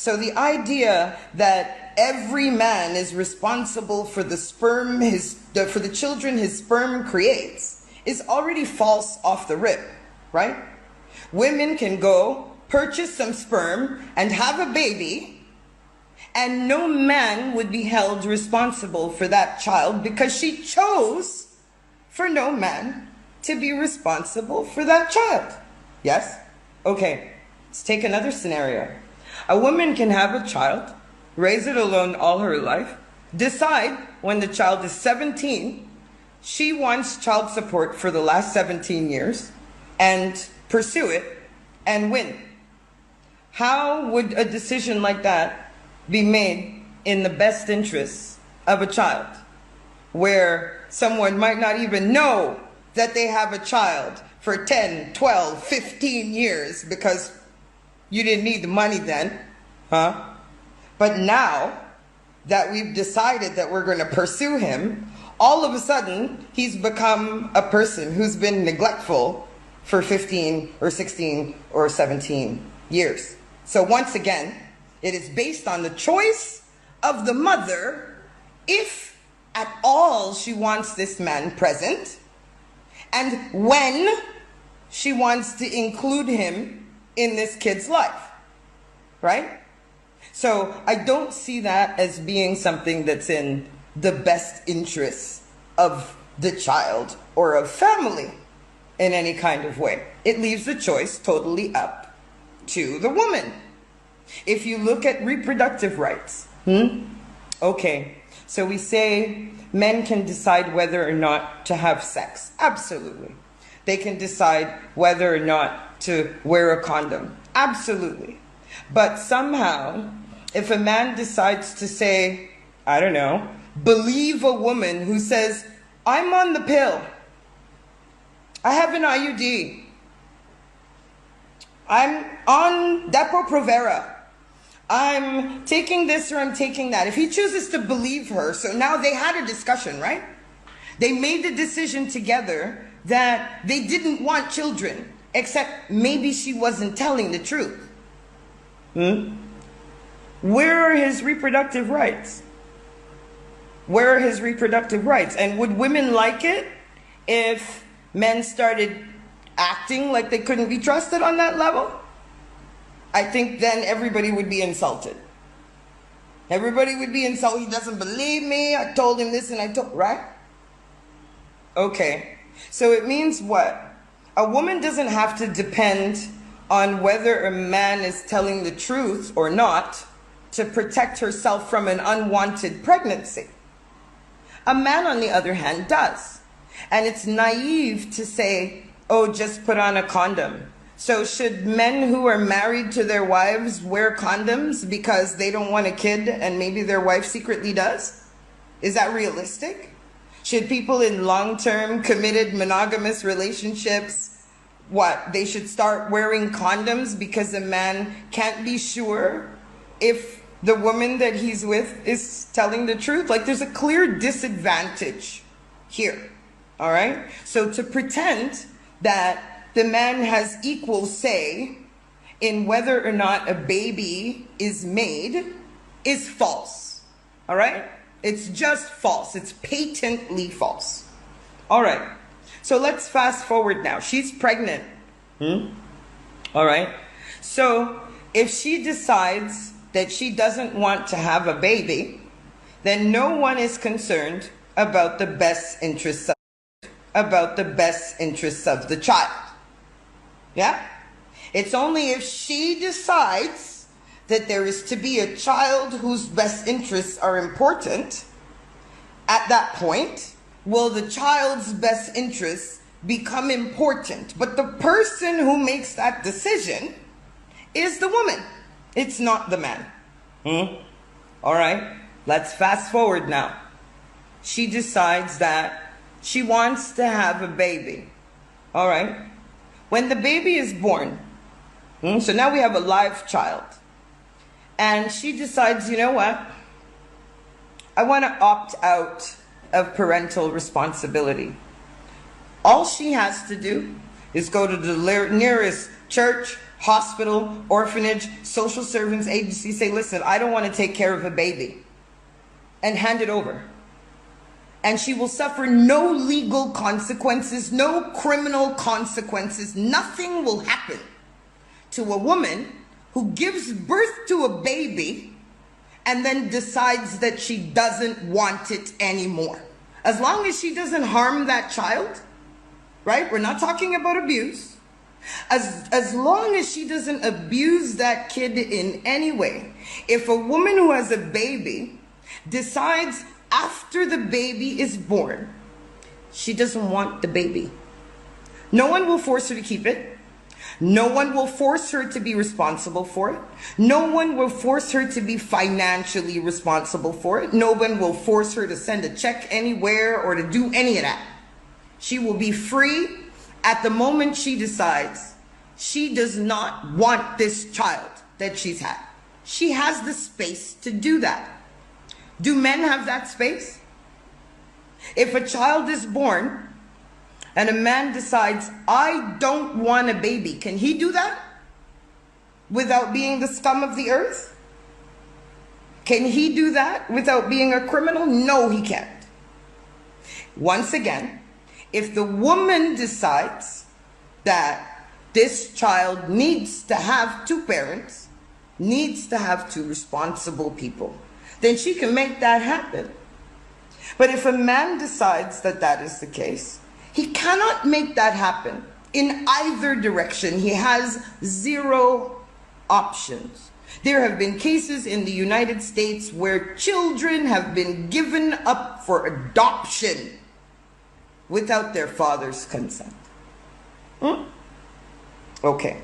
So the idea that every man is responsible for the sperm, for the children his sperm creates, is already false off the rip, right? Women can go purchase some sperm and have a baby, and no man would be held responsible for that child because she chose for no man to be responsible for that child. Yes? Okay, let's take another scenario. A woman can have a child, raise it alone all her life, decide when the child is 17, she wants child support for the last 17 years, and pursue it and win. How would a decision like that be made in the best interests of a child, where someone might not even know that they have a child for 10, 12, 15 years because you didn't need the money then, huh? But now that we've decided that we're going to pursue him, all of a sudden he's become a person who's been neglectful for 15 or 16 or 17 years. So once again, it is based on the choice of the mother, if at all she wants this man present, and when she wants to include him in this kid's life, right? So I don't see that as being something that's in the best interests of the child or of family in any kind of way. It leaves the choice totally up to the woman. If you look at reproductive rights, okay, so we say men can decide whether or not to have sex. Absolutely. They can decide whether or not to wear a condom. Absolutely. But somehow, if a man decides to say, I don't know, believe a woman who says, I'm on the pill, I have an IUD, I'm on Depo-Provera, I'm taking this or I'm taking that. If he chooses to believe her, so now they had a discussion, right? They made the decision together that they didn't want children, except maybe she wasn't telling the truth. Where are his reproductive rights? Where are his reproductive rights? And would women like it if men started acting like they couldn't be trusted on that level? I think then everybody would be insulted. Everybody would be insulted. He doesn't believe me. I told him this and I told, right? Okay. So it means what? A woman doesn't have to depend on whether a man is telling the truth or not to protect herself from an unwanted pregnancy. A man, on the other hand, does. And it's naive to say, oh, just put on a condom. So should men who are married to their wives wear condoms because they don't want a kid and maybe their wife secretly does? Is that realistic? Should people in long-term committed monogamous relationships, what, they should start wearing condoms because a man can't be sure if the woman that he's with is telling the truth? Like, there's a clear disadvantage here, all right? So to pretend that the man has equal say in whether or not a baby is made is false, all right? It's just false. It's patently false. All right. So let's fast forward now. She's pregnant. All right. So if she decides that she doesn't want to have a baby, then no one is concerned about the best interests of the child. Yeah? It's only if she decides that there is to be a child whose best interests are important, at that point, will the child's best interests become important. But the person who makes that decision is the woman. It's not the man. All right, let's fast forward now. She decides that she wants to have a baby. All right. When the baby is born, so now we have a live child. And she decides, you know what? I want to opt out of parental responsibility. All she has to do is go to the nearest church, hospital, orphanage, social services agency say, listen, I don't want to take care of a baby, and hand it over. And she will suffer no legal consequences, no criminal consequences. Nothing will happen to a woman who gives birth to a baby and then decides that she doesn't want it anymore. As long as she doesn't harm that child, right? We're not talking about abuse. As long as she doesn't abuse that kid in any way. If a woman who has a baby decides after the baby is born, she doesn't want the baby, no one will force her to keep it. No one will force her to be responsible for it. No one will force her to be financially responsible for it. No one will force her to send a check anywhere or to do any of that. She will be free at the moment she decides she does not want this child that she's had. She has the space to do that. Do men have that space? If a child is born and a man decides, I don't want a baby, can he do that without being the scum of the earth? Can he do that without being a criminal? No, he can't. Once again, if the woman decides that this child needs to have two parents, needs to have two responsible people, then she can make that happen. But if a man decides that that is the case, he cannot make that happen in either direction. He has zero options. There have been cases in the United States where children have been given up for adoption without their father's consent. Okay,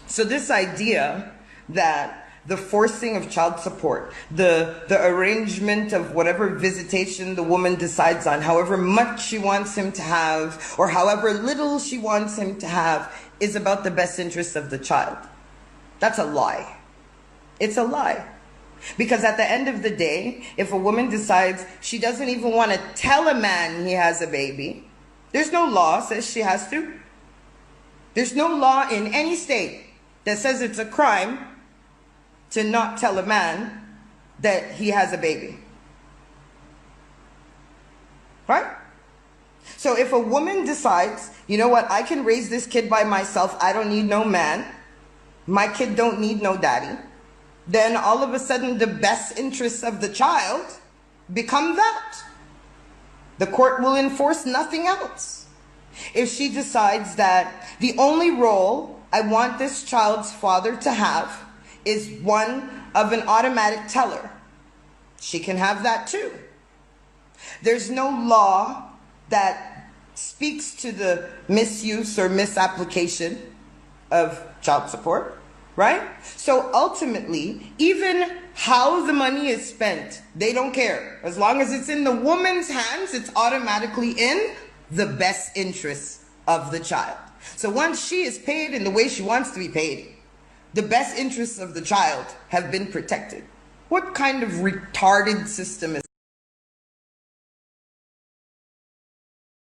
so this idea that the forcing of child support, the arrangement of whatever visitation the woman decides on, however much she wants him to have, or however little she wants him to have, is about the best interest of the child. That's a lie. It's a lie. Because at the end of the day, if a woman decides she doesn't even want to tell a man he has a baby, there's no law that says she has to. There's no law in any state that says it's a crime to not tell a man that he has a baby. Right? So if a woman decides, you know what, I can raise this kid by myself, I don't need no man, my kid don't need no daddy, then all of a sudden the best interests of the child become that. The court will enforce nothing else. If she decides that the only role I want this child's father to have is one of an automatic teller, she can have that too. There's no law that speaks to the misuse or misapplication of child support, right? So ultimately, even how the money is spent, they don't care. As long as it's in the woman's hands, it's automatically in the best interests of the child. So once she is paid in the way she wants to be paid, the best interests of the child have been protected. What kind of retarded system is